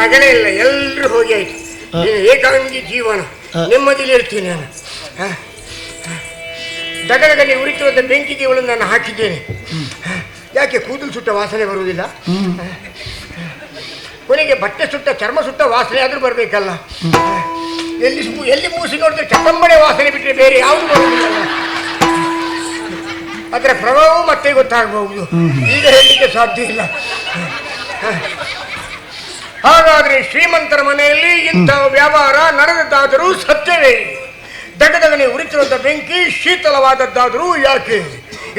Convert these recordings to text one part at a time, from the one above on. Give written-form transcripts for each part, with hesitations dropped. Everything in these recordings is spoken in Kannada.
ರಗಳೆ ಇಲ್ಲ, ಎಲ್ಲರೂ ಹೋಗಿ ಆಯ್ತು. ಏಕಾಂಗಿ ಜೀವನ, ನೆಮ್ಮದಿಲಿ ಇರ್ತೀನಿ ನಾನು. ದಗದಗಲ್ಲಿ ಉರಿತಿರುವಂಥ ಬೆಂಕಿಗೆ ಇವಳನ್ನು ನಾನು ಹಾಕಿದ್ದೇನೆ. ಯಾಕೆ ಕೂದಲು ಸುಟ್ಟ ವಾಸನೆ ಬರುವುದಿಲ್ಲ? ಕೊನೆಗೆ ಬಟ್ಟೆ ಸುಟ್ಟ, ಚರ್ಮ ಸುಟ್ಟ ವಾಸನೆ ಆದರೂ ಬರಬೇಕಲ್ಲ. ಎಲ್ಲಿ ಮೂಸಿ ನೋಡಿದ್ರೆ ಚಕ್ಕಂಬಳೆ ವಾಸನೆ ಬಿಟ್ಟರೆ ಬೇರೆ ಯಾವುದು ಬರುವುದಿಲ್ಲ. ಅದರ ಪ್ರಭಾವ ಮತ್ತೆ ಗೊತ್ತಾಗಬಹುದು, ಈಗ ಹೇಳಲಿಕ್ಕೆ ಸಾಧ್ಯ ಇಲ್ಲ. ಹಾಗಾದ್ರೆ ಶ್ರೀಮಂತರ ಮನೆಯಲ್ಲಿ ಇಂಥ ವ್ಯವಹಾರ ನಡೆದದ್ದಾದರೂ ಸತ್ಯವೇ? ದಗದಗನೆ ಉರಿತಿರುವಂಥ ಬೆಂಕಿ ಶೀತಲವಾದದ್ದಾದರೂ ಯಾಕೆ?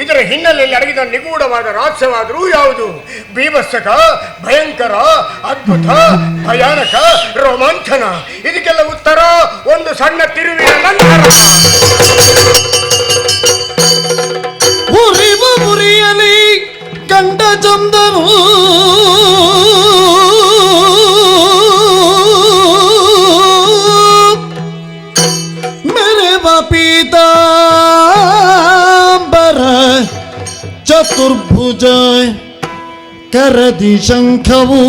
ಇದರ ಹಿನ್ನೆಲೆಯಲ್ಲಿ ಅಡಗಿದ ನಿಗೂಢವಾದ ರಹಸ್ಯವಾದರೂ ಯಾವುದು? ಬೀಭತ್ಸಕ, ಭಯಂಕರ, ಅದ್ಭುತ, ಭಯಾನಕ, ರೋಮಾಂಚನ. ಇದಕ್ಕೆಲ್ಲ ಉತ್ತರ ಒಂದು ಸಣ್ಣ ತಿರುವಿನ ನಂತರ. ಮುರಿಯಲಿ ಕಂಡ ಚಂದನು ಮೆರೆವ ಪೀತಾಂಬರ ಚತುರ್ಭುಜ ಕರದಿ ಶಂಖವು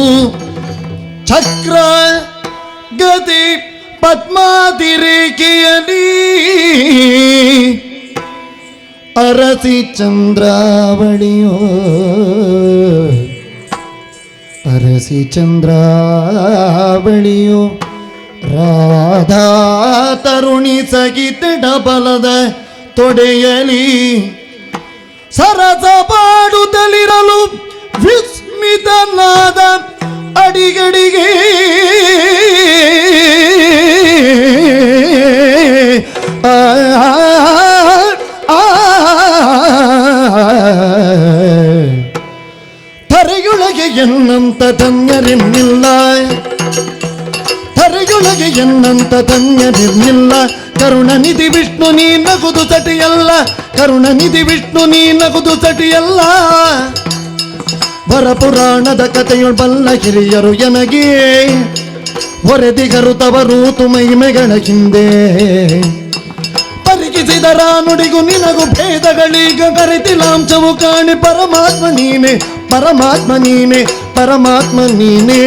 ಚಕ್ರ ಗದಿ ಪದ್ಮಾದಿರೇಖೆಯಲಿ ಅರಸಿ ಚಂದ್ರಾವಳಿಯೋ ಅರಸಿ ಚಂದ್ರಾವಳಿಯೋ ರಾಧಾ ತರುಣಿ ಸಗಿತ ಬಲದ ತೊಡೆಯಲಿ ಸರಸ ಪಾಡುತ್ತಲಿರಲು ವಿಸ್ಮಿತನಾದ ಅಡಿಗಡಿಗೆ ತರೆಯೊಳಗೆ ಎನ್ನಂತ ಧನ್ಯರಿನ್ನಿಲ್ಲ, ತರೆಯೊಳಗೆ ಎನ್ನಂತ ಧನ್ಯರಿನ್ನಿಲ್ಲ. ಕರುಣನಿಧಿ ವಿಷ್ಣು ನೀ ನಗುದು ಸಟಿಯಲ್ಲ, ಕರುಣನಿಧಿ ವಿಷ್ಣು ನೀ ನಗುದು ಸಟಿಯಲ್ಲ. ವರಪುರಾಣದ ಕಥೆಯೊಳ್ ಬಲ್ಲ ಹಿರಿಯರು ಎನಗೆ ಹೊರೆದಿಗರು ತವರು ತುಮೈಮೆಗಳ ಹಿಂದೆ. ಪರಿಗಿಸಿದರ ನುಡಿಗು ನಿನಗು ಭೇದಗಳೀಗ ಕರೆತಿಲಾಂಶವು ಕಾಣಿ. ಪರಮಾತ್ಮ ನೀನೆ, ಪರಮಾತ್ಮ ನೀನೆ, ಪರಮಾತ್ಮ ನೀನೆ.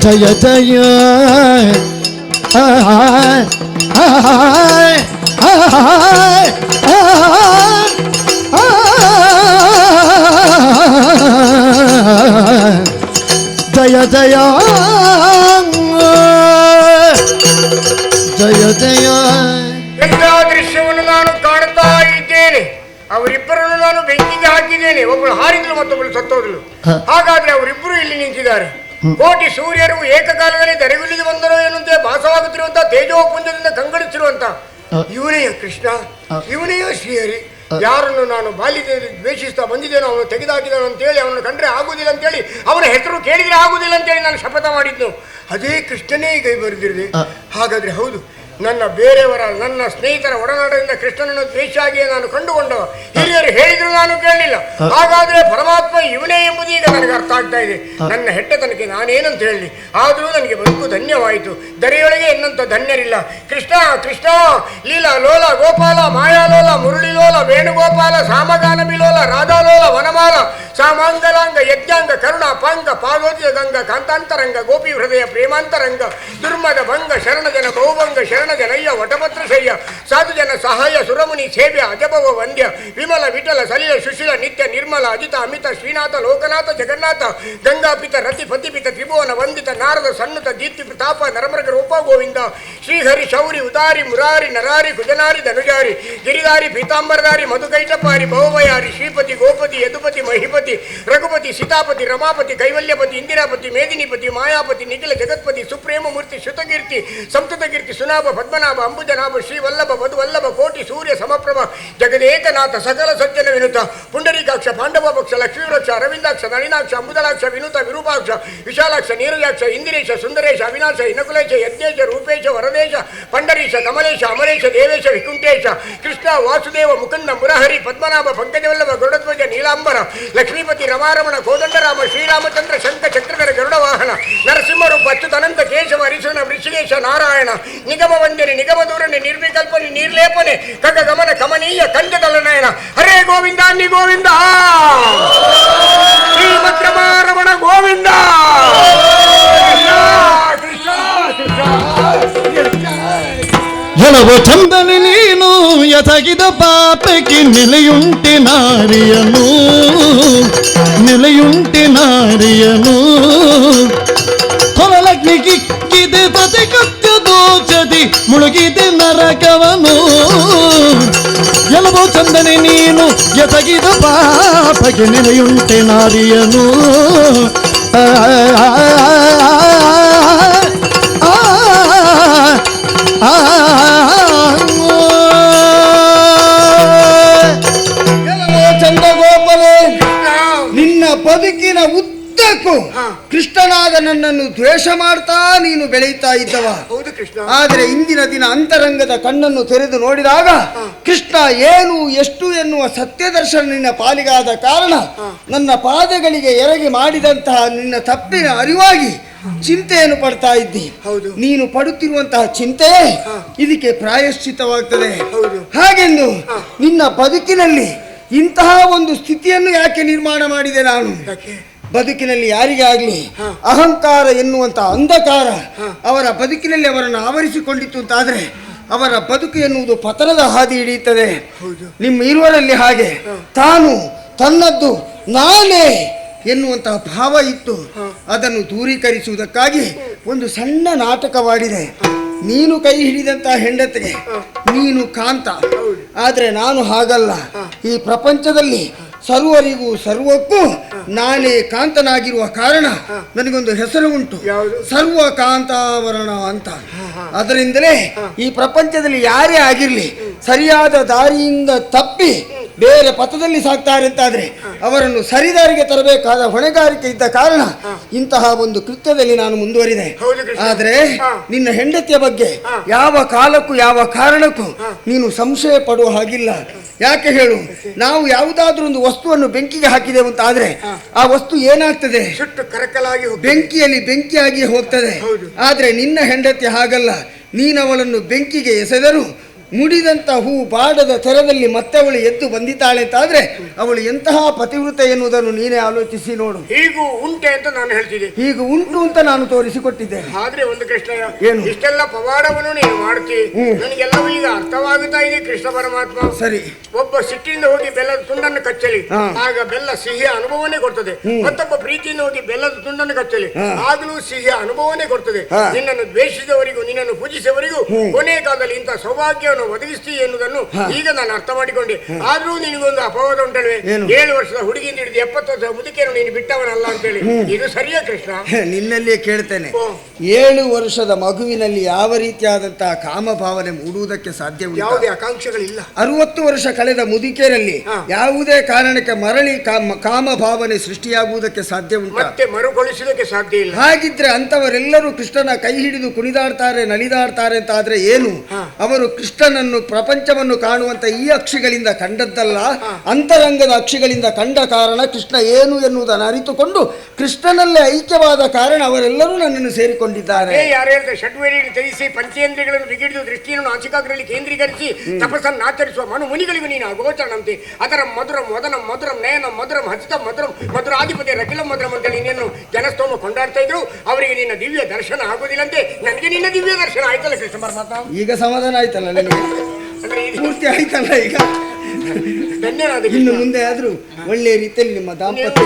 ಜಯ ಜಯ ಜಯ ಜಯ ಜಯ ಜಯ. ಎಲ್ಲ ದೃಶ್ಯವನ್ನು ನಾನು ಕಾಣ್ತಾ ಇದ್ದೇನೆ. ಅವರಿಬ್ಬರನ್ನು ನಾನು ಬೆಂಕಿಗೆ ಹಾಕಿದ್ದೇನೆ. ಒಬ್ಬಳು ಹಾರಿದ್ರು, ಮತ್ತೊಬ್ಬಳು ಸತ್ತೋದಳು. ಹಾಗಾದ್ರೆ ಅವರಿಬ್ಬರು ಇಲ್ಲಿ ನಿಂತಿದ್ದಾರೆ. ಕೋಟಿ ಸೂರ್ಯರು ಏಕಕಾಲದಲ್ಲಿ ಧರೆಗುಲಿಗೆ ಬಂದರು ಎನ್ನುವಂತೆ ಭಾಸವಾಗುತ್ತಿರುವಂತಹ ತೇಜೋಪುಂಜದಿಂದ ಕಂಗೊಳಿಸಿರುವಂತ ಇವನೆಯ ಕೃಷ್ಣ, ಇವನೆಯ ಶ್ರೀಹರಿ. ಯಾರನ್ನು ನಾನು ಬಾಲ್ಯದಲ್ಲಿ ದ್ವೇಷಿಸ್ತಾ ಬಂದಿದ್ದೇನೋ ಅವನು ತೆಗೆದಾಕಿದನು ಅಂತೇಳಿ, ಅವನು ಕಂಡ್ರೆ ಆಗುವುದಿಲ್ಲ ಅಂತೇಳಿ, ಅವನ ಹೆಸರು ಕೇಳಿದ್ರೆ ಆಗುವುದಿಲ್ಲ ಅಂತೇಳಿ ನಾನು ಶಪಥ ಮಾಡಿದ್ದು, ಅದೇ ಕೃಷ್ಣನೇ ಈಗ ಬರೆದಿರಿದೆ. ಹಾಗಾದ್ರೆ ಹೌದು, ನನ್ನ ಬೇರೆಯವರ, ನನ್ನ ಸ್ನೇಹಿತರ ಒಡನಾಟದಿಂದ ಕೃಷ್ಣನನ್ನು ದ್ವೇಷಾಗಿಯೇ ನಾನು ಕಂಡುಕೊಂಡವ. ಹಿರಿಯರು ಹೇಳಿದ್ರು ನಾನು ಕೇಳಲಿಲ್ಲ. ಹಾಗಾದ್ರೆ ಪರಮಾತ್ಮ ಇವನೇ ಎಂಬುದು ಈಗ ನನಗೆ ಅರ್ಥ ಆಗ್ತಾ ಇದೆ. ನನ್ನ ಹೆಟ್ಟತನಕ್ಕೆ ನಾನೇನಂತ ಹೇಳಲಿ? ಆದರೂ ನನಗೆ ಬದುಕು ಧನ್ಯವಾಯಿತು. ದರೆಯೊಳಗೆ ಎನ್ನಂತ ಧನ್ಯರಿಲ್ಲ. ಕೃಷ್ಣ ಕೃಷ್ಣ ಲೀಲಾ ಲೋಲ ಗೋಪಾಲ ಮಾಯಾಲೋಲ ಮುರಳಿಲೋಲ ವೇಣುಗೋಪಾಲ ಸಾಮಗಾನ ಬಿಲೋಲ ರಾಧಾಲೋಲ ವನಮಾಲ ಸಾಮಾಂಗಲಾಂಗ ಯಜ್ಞಾಂಗ ಕರುಣ ಪಾಂಗ ಪಾದೋದ್ಯ ಗಂಗ ಕಾಂತಾಂತರಂಗ ಗೋಪಿ ಹೃದಯ ಪ್ರೇಮಾಂತರಂಗ ದುರ್ಮದ ಭಂಗ ಶರಣ ಜನ ಬಹುಭಂಗ ಶರಣ ಜನಯ್ಯ ವಟಪತ್ರ ಶಯ್ಯ ಸಾಧು ಜನ ಸಹಾಯ ಸುರಮುನಿ ಸೇವ್ಯ ಅಜಭವ ವಂದ್ಯ ವಿಮಲ ವಿಠಲ ಸಲಿಲ ಸುಶೀಲ ನಿತ್ಯ ನಿರ್ಮಲ ಅಜಿತ ಅಮಿತ ಶ್ರೀನಾಥ ಲೋಕನಾಥ ಜಗನ್ನಾಥ ಗಂಗಾಪಿತ ರತಿ ಪತಿಪಿತ ತ್ರಿಭುವನ ವಂದಿತ ನಾರದ ಸನ್ನುತ ದೀಪ್ತಿ ಪ್ರತಾಪ ನರಮೃಗ ರೂಪ ಗೋವಿಂದ ಶ್ರೀಹರಿ ಶೌರಿ ಉದಾರಿ ಮುರಾರಿ ನರಾರಿ ಕುಜನಾರಿ ಧನುಜಾರಿ ಗಿರಿದಾರಿ ಪೀತಾಂಬರದಾರಿ ಮಧುಕೈಟಪಾರಿ ಬಹುಭಯಾರಿ ಶ್ರೀಪತಿ ಗೋಪತಿ ಯದುಪತಿ ಮಹಿಪತಿ ರಘುಪತಿ ಸೀತಾಪತಿ ರಮಾಪತಿ ಕೈವಲ್ಯಪತಿ ಇಂದಿರಾಪತಿ ಮೇದಿನಿಪತಿ ಮಾಯಾಪತಿ ನಿಖಿಲ ಜಗತ್ಪತಿ ಸುಪ್ರೇಮ ಮೂರ್ತಿ ಶ್ರುತಕೀರ್ತಿ ಸಂತತಕೀರ್ತಿ ಸುನಾಭ ಪದ್ಮನಾಭ ಅಂಬುಜನಾಭ ಶ್ರೀವಲ್ಲಭ ಮಧುವಲ್ಲಭ ಕೋಟಿ ಸೂರ್ಯ ಸಮಪ್ರಭ ಜಗದೇಕನಾಥ ಸಕಲ ಸಜ್ಜನ ವಿನುತ ಪುಂಡರೀಕಾಕ್ಷ ಪಾಂಡವ ಪಕ್ಷ ಲಕ್ಷ್ಮೀವೃಕ್ಷ ಅರವಿಂದಾಕ್ಷ ನಳಿನಾಕ್ಷ ಅಂಬುದಲಾಕ್ಷ ವಿನುತ ವಿರೂಪಾಕ್ಷ ವಿಶಾಲಾಕ್ಷ ನೀರಜಾಕ್ಷ ಇಂದಿರೇಶ ಸುಂದರೇಶ ಅವಿನಾಶ ಇನಕುಲೇಶ ಯಜ್ಞೇಶ ರೂಪೇಶ ವರದೇಶ ಪಂಡರೀಶ ಕಮಲೇಶ ಅಮರೇಶ ದೇವೇಶ ವಿಕುಂಠೇಶ ಕೃಷ್ಣ ವಾಸುದೇವ ಮುಕುಂದ ಮುರಹರಿ ಪದ್ಮನಾಭ ಪಂಕಜವಲ್ಲಭ ಗರುಡಧ್ವಜ ನೀಲಾಂಬರ ಲಕ್ಷ್ಮೀಪತಿ ರಮಾರಮಣ ಕೋದಂಡರಾಮ ಶ್ರೀರಾಮಚಂದ್ರ ಶಂಕ ಚಕ್ರಧರ ಗರುಡ ವಾಹನ ನರಸಿಂಹರೂಪ ಅಚ್ಯುತಾನಂದ ಕೇಶವ ಹರಿಶನ ವೃಷಿಕೇಶ ನಾರಾಯಣ ನಿಗಮ ವಂದನೆ ನಿಗಮ ದೂರನೆ ನಿರ್ವಿಕಲ್ಪನೆ ನಿರ್ಲೇಪನೆ ಕಗ ಗಮನ ಕಮನೀಯ ಕಂಜದಲ ನಯನ ಹರೇ ಗೋವಿಂದ ಅನ್ನಿ ಗೋವಿಂದ ಶ್ರೀಮದ್ ರಮಾರಮಣ ಗೋವಿಂದ. ಎಲ್ಲವೋ ಚಂದನೆ ನೀನು ಎಸಗಿದ ಪಾಪಕ್ಕೆ ನೆಲೆಯುಂಟೆ ನಾರಿಯನು ನೆಲೆಯುಂಟೆ ನಾರಿಯನು ಕೊರಲಗ್ನಿ ಕಿಕ್ಕಿದೆ ತತೆ ಕತ್ಯ ದೋಚದಿ ಮುಳುಗಿದೆ ನರಕವನು ಎಲ್ಲವೋ ಚಂದನೆ ನೀನು ಎಸಗಿದ ಪಾಪಕ್ಕೆ ನೆಲೆಯುಂಟೆ ನಾರಿಯನು ಚಂದಗೋಪಲೆ, ನಿನ್ನ ಬದುಕಿನ ಉದ್ದಕ್ಕೂ ಕೃಷ್ಣನಾದ ನನ್ನನ್ನು ದ್ವೇಷ ಮಾಡ್ತಾ ನೀನು ಬೆಳೆಯುತ್ತಾ ಇದ್ದವ. ಹೌದು ಕೃಷ್ಣ. ಆದರೆ ಇಂದಿನ ದಿನ ಅಂತರಂಗದ ಕಣ್ಣನ್ನು ತೆರೆದು ನೋಡಿದಾಗ ಕೃಷ್ಣ ಏನು ಎಷ್ಟು ಎನ್ನುವ ಸತ್ಯ ದರ್ಶನ ನಿನ್ನ ಪಾಲಿಗಾದ ಕಾರಣ ನನ್ನ ಪಾದಗಳಿಗೆ ಎರಗಿ ಮಾಡಿದಂತಹ ನಿನ್ನ ತಪ್ಪಿನ ಅರಿವಾಗಿ ಚಿಂತೆಯನ್ನು ಪಡ್ತಾ ಇದ್ದಿ. ನೀನು ಪಡುತ್ತಿರುವಂತಹ ಚಿಂತೆ ಇದಕ್ಕೆ ಪ್ರಾಯಶ್ಚಿತ್ತವಾಗ್ತದೆ. ಹಾಗೆಂದು ನಿನ್ನ ಬದುಕಿನಲ್ಲಿ ಇಂತಹ ಒಂದು ಸ್ಥಿತಿಯನ್ನು ಯಾಕೆ ನಿರ್ಮಾಣ ಮಾಡಿದೆ ನಾನು? ಬದುಕಿನಲ್ಲಿ ಯಾರಿಗೇ ಆಗಲಿ ಅಹಂಕಾರ ಎನ್ನುವಂತಹ ಅಂಧಕಾರ ಅವರ ಬದುಕಿನಲ್ಲಿ ಅವರನ್ನು ಆವರಿಸಿಕೊಂಡಿತ್ತು ಅಂತಾದ್ರೆ ಅವರ ಬದುಕು ಎನ್ನುವುದು ಪತನದ ಹಾದಿ ಹಿಡಿಯುತ್ತದೆ. ನಿಮ್ಮ ಇರುವರಲ್ಲಿ ಹಾಗೆ ತಾನು ತನ್ನದ್ದು ನಾನೇ ಎನ್ನುವಂತಹ ಭಾವ ಇತ್ತು. ಅದನ್ನು ದೂರೀಕರಿಸುವುದಕ್ಕಾಗಿ ಒಂದು ಸಣ್ಣ ನಾಟಕವಾಡಿದೆ. ನೀನು ಕೈ ಹಿಡಿದಂತಹ ಹೆಂಡತಿಗೆ ನೀನು ಕಾಂತ, ಆದರೆ ನಾನು ಹಾಗಲ್ಲ. ಈ ಪ್ರಪಂಚದಲ್ಲಿ ಸರ್ವರಿಗೂ ಸರ್ವಕ್ಕೂ ನಾನೇ ಕಾಂತನಾಗಿರುವ ಕಾರಣ ನನಗೊಂದು ಹೆಸರು ಉಂಟು, ಸರ್ವ ಕಾಂತಾವರಣ ಅಂತ. ಅದರಿಂದಲೇ ಈ ಪ್ರಪಂಚದಲ್ಲಿ ಯಾರೇ ಆಗಿರಲಿ ಸರಿಯಾದ ದಾರಿಯಿಂದ ತಪ್ಪಿ ಬೇರೆ ಪಥದಲ್ಲಿ ಸಾಕ್ತಾರೆ ಅಂತಾದ್ರೆ ಅವರನ್ನು ಸರಿದಾರಿಗೆ ತರಬೇಕಾದ ಹೊಣೆಗಾರಿಕೆ ಇದ್ದ ಕಾರಣ ಇಂತಹ ಒಂದು ಕೃತ್ಯದಲ್ಲಿ ನಾನು ಮುಂದುವರಿದೆ. ಆದರೆ ನಿನ್ನ ಹೆಂಡತಿಯ ಬಗ್ಗೆ ಯಾವ ಕಾಲಕ್ಕೂ ಯಾವ ಕಾರಣಕ್ಕೂ ನೀನು ಸಂಶಯ ಪಡುವ ಹಾಗಿಲ್ಲ. ಯಾಕೆ ಹೇಳು, ನಾವು ಯಾವುದಾದ್ರೂ ಒಂದು ವಸ್ತುವನ್ನು ಬೆಂಕಿಗೆ ಹಾಕಿದೆವು ಅಂತ ಆದ್ರೆ ಆ ವಸ್ತು ಏನಾಗ್ತದೆ? ಬೆಂಕಿಯಲ್ಲಿ ಬೆಂಕಿಯಾಗಿ ಹೋಗ್ತದೆ. ಆದ್ರೆ ನಿನ್ನ ಹೆಂಡತಿ ಹಾಗಲ್ಲ. ನೀನವಳನ್ನು ಬೆಂಕಿಗೆ ಎಸೆದರೂ ಮುಡಿದಂತ ಹೂ ಬಾಡದ ತೆರದಲ್ಲಿ ಮತ್ತೆ ಅವಳು ಎದ್ದು ಬಂದಿದ್ದಾಳೆ ಅಂತಾದ್ರೆ ಅವಳು ಎಂತಹ ಪತಿವೃತ ಎನ್ನುವುದನ್ನು ನೀನೇ ಆಲೋಚಿಸಿ ನೋಡು. ಹೀಗೂ ಉಂಟೆ ಅಂತ ನಾನು ಹೇಳ್ತಿದ್ದೆ, ಹೀಗೂ ಉಂಟು ಅಂತ ನಾನು ತೋರಿಸಿಕೊಟ್ಟಿದ್ದೇನೆ. ಆದ್ರೆ ಒಂದು ಕೃಷ್ಣ, ಏನು ಇಷ್ಟೆಲ್ಲ ಪವಾಡವನ್ನು ನೀನು ಮಾಡ್ತಿ, ನನಗೆಲ್ಲವೂ ಈಗ ಅರ್ಥವಾಗುತ್ತಾ ಇದೆ. ಕೃಷ್ಣ ಪರಮಾತ್ಮ ಸರಿ, ಒಬ್ಬ ಸಿಟ್ಟಿಂದ ಹೋಗಿ ಬೆಲ್ಲದ ತುಂಡನ್ನು ಕಚ್ಚಲಿ, ಆಗ ಬೆಲ್ಲ ಸಿಹಿಯ ಅನುಭವನೇ ಕೊಡ್ತದೆ. ಮತ್ತೊಬ್ಬ ಪ್ರೀತಿಯಿಂದ ಹೋಗಿ ಬೆಲ್ಲದ ತುಂಡನ್ನು ಕಚ್ಚಲಿ, ಆಗಲೂ ಸಿಹಿಯ ಅನುಭವನೇ ಕೊಡ್ತದೆ. ನಿನ್ನನ್ನು ದ್ವೇಷಿಸಿದವರಿಗೂ ನಿನ್ನನ್ನು ಪೂಜಿಸಿದವರಿಗೂ ಕೊನೆ ಕಾಲದಲ್ಲಿ ಇಂಥ ಸೌಭಾಗ್ಯವನ್ನು ಒದಗಿಸ್ತಿ ಎನ್ನುವುದನ್ನು ಈಗ ನಾನು ಅರ್ಥ ಮಾಡಿಕೊಂಡೆ. ಆದ್ರೂ ನಿನಗೊಂದು ಅಪವಾದ ಉಂಟಲ್ವೇ, 7 ವರ್ಷದ ಹುಡುಗಿಯಿಂದ ಹಿಡಿದು 70 ವರ್ಷದ ಮುದುಕಿಯನ್ನು ನೀನು ಬಿಟ್ಟವನಲ್ಲ ಅಂತೇಳಿ. ಇದು ಸರಿಯಾ ಕೃಷ್ಣ? ನಿನ್ನಲ್ಲಿಯೇ ಕೇಳ್ತೇನೆ, 7 ವರ್ಷದ ಮಗುವಿನಲ್ಲಿ ಯಾವ ರೀತಿಯಾದಂತಹ ಕಾಮಭಾವನೆ ಮೂಡುವುದಕ್ಕೆ ಸಾಧ್ಯವಿಲ್ಲ? ಯಾವುದೇ ಆಕಾಂಕ್ಷೆಗಳಿಲ್ಲ. 60 ವರ್ಷ ಕಳೆದ ಮುದುಕಿಯರಲ್ಲಿ ಯಾವುದೇ ಕಾರಣಕ್ಕೆ ಮರಳಿ ಕಾಮಭಾವನೆ ಸೃಷ್ಟಿಯಾಗುವುದಕ್ಕೆ ಸಾಧ್ಯ ಉಂಟು? ಮತ್ತೆ ಮರುಗೊಳಿಸುವುದಕ್ಕೆ ಸಾಧ್ಯ ಇಲ್ಲ. ಹಾಗಿದ್ರೆ ಅಂತವರೆಲ್ಲರೂ ಕೃಷ್ಣನ ಕೈ ಹಿಡಿದು ಕುಣಿದಾಡ್ತಾರೆ, ನಲಿದಾಡ್ತಾರೆ ಅಂತ ಆದ್ರೆ ಏನು? ಅವರು ಕೃಷ್ಣನನ್ನು ಪ್ರಪಂಚವನ್ನು ಕಾಣುವಂತ ಈ ಅಕ್ಷಿಗಳಿಂದ ಕಂಡದ್ದಲ್ಲ, ಅಂತರಂಗದ ಅಕ್ಷಿಗಳಿಂದ ಕಂಡ ಕಾರಣ ಕೃಷ್ಣ ಏನು ಎನ್ನುವುದನ್ನು ಅರಿತುಕೊಂಡು ಕೃಷ್ಣನಲ್ಲೇ ಐಕ್ಯವಾದ ಕಾರಣ ಅವರೆಲ್ಲರೂ ನನ್ನನ್ನು ಸೇರಿಕೊಂಡಿದ್ದಾರೆ. ಯಾರು ಹೇಳ್ತಾರೆ, ಷಡ್ವೇರಿಯನ್ನು ತ್ಯಜಿಸಿ ಪಂಚೇಂದ್ರಿಯಗಳನ್ನು ಬಿಗಿಡಿದು ದೃಷ್ಟಿಯನ್ನು ನಾಸಿಕಾಗ್ರದಲ್ಲಿ ಕೇಂದ್ರೀಕರಿಸಿ ತಪಸ್ಸನ್ನು ಆಚರಿಸುವ ಮನು ಮುನಿಗಳಿಗೂ ನೀನು ಅಗೋಚರಂತೆ. ಅದರ ಮಧುರಂ ವದನಂ ಮಧುರಂ ನಯನಂ ಮಧುರಂ ಹಸಿತ ಮಧುರಂ ಮಧುರಾಧಿಪತಿ ರಕಿಲಂ ಮಧುರಂ ಅಂತೇಳಿ ನೀನು ಜನಸ್ತೋಮ ಕೊಂಡಾಡ್ತಾ ಇದ್ರು. ಅವರಿಗೆ ನಿನ್ನ ದಿವ್ಯ ದರ್ಶನ ಆಗುವುದಿಲ್ಲಂತೆ, ನನಗೆ ನಿನ್ನ ದಿವ್ಯ ದರ್ಶನ ಆಯ್ತಲ್ಲ ಕೃಷ್ಣ ಪರಮಾತ್ಮ? ಈಗ ಸಮಾಧಾನ ಆಯ್ತಲ್ಲ, ಪೂರ್ತಿ ಆಯ್ತಲ್ಲ ಈಗ? ಧನ್ಯನಾದ. ಇನ್ನು ಮುಂದೆ ಆದ್ರೂ ಒಳ್ಳೆ ರೀತಿಯಲ್ಲಿ ನಿಮ್ಮ ದಾಂಪತ್ಯ.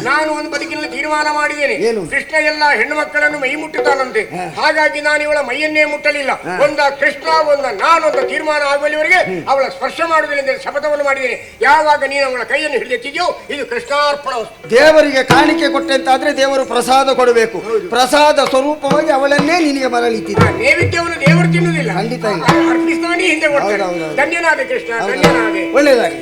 ನಾನು ಒಂದು ಬದುಕಿನಲ್ಲಿ ತೀರ್ಮಾನ ಮಾಡಿದ್ದೇನೆ, ಕೃಷ್ಣ ಎಲ್ಲ ಹೆಣ್ಣು ಮಕ್ಕಳನ್ನು ಮೈ ಮುಟ್ಟುತ್ತಾನಂತೆ. ಹಾಗಾಗಿ ನಾನು ಇವಳ ಮೈಯನ್ನೇ ಮುಟ್ಟಲಿಲ್ಲ. ಒಂದ ಕೃಷ್ಣ ಒಂದ ನಾನೊಂದ ತೀರ್ಮಾನ ಆಗುವಲ್ಲಿವರೆಗೆ ಅವಳ ಸ್ಪರ್ಶ ಮಾಡುವುದಿಲ್ಲ ಎಂದು ಶಪಥವನ್ನು ಮಾಡಿದ್ದೇನೆ. ಯಾವಾಗ ನೀನು ಅವಳ ಕೈಯನ್ನು ಹಿಡಿಯುತ್ತಿದ್ಯೋ ಇದು ಕೃಷ್ಣಾರ್ಪಣ. ದೇವರಿಗೆ ಕಾಣಿಕೆ ಕೊಟ್ಟೆ ಅಂತಾದ್ರೆ ದೇವರು ಪ್ರಸಾದ ಕೊಡಬೇಕು. ಪ್ರಸಾದ ಸ್ವರೂಪವಾಗಿ ಅವಳನ್ನೇ ನಿನಗೆ ಮರಳಿತಿದ್ದ. ನೈವೇದ್ಯವನ್ನು ದೇವರು ತಿನ್ನುವುದಿಲ್ಲ, ಖಂಡಿತ ಅರ್ಪಿಸಿದವನೇ ಹಿಂದೆ ಕೊಡ್ತಾರೆ. ಧನ್ಯನಾದ ಕೃಷ್ಣ, ಧನ್ಯನಾದೆ. ಒಳ್ಳೆಯದಾಗಿ.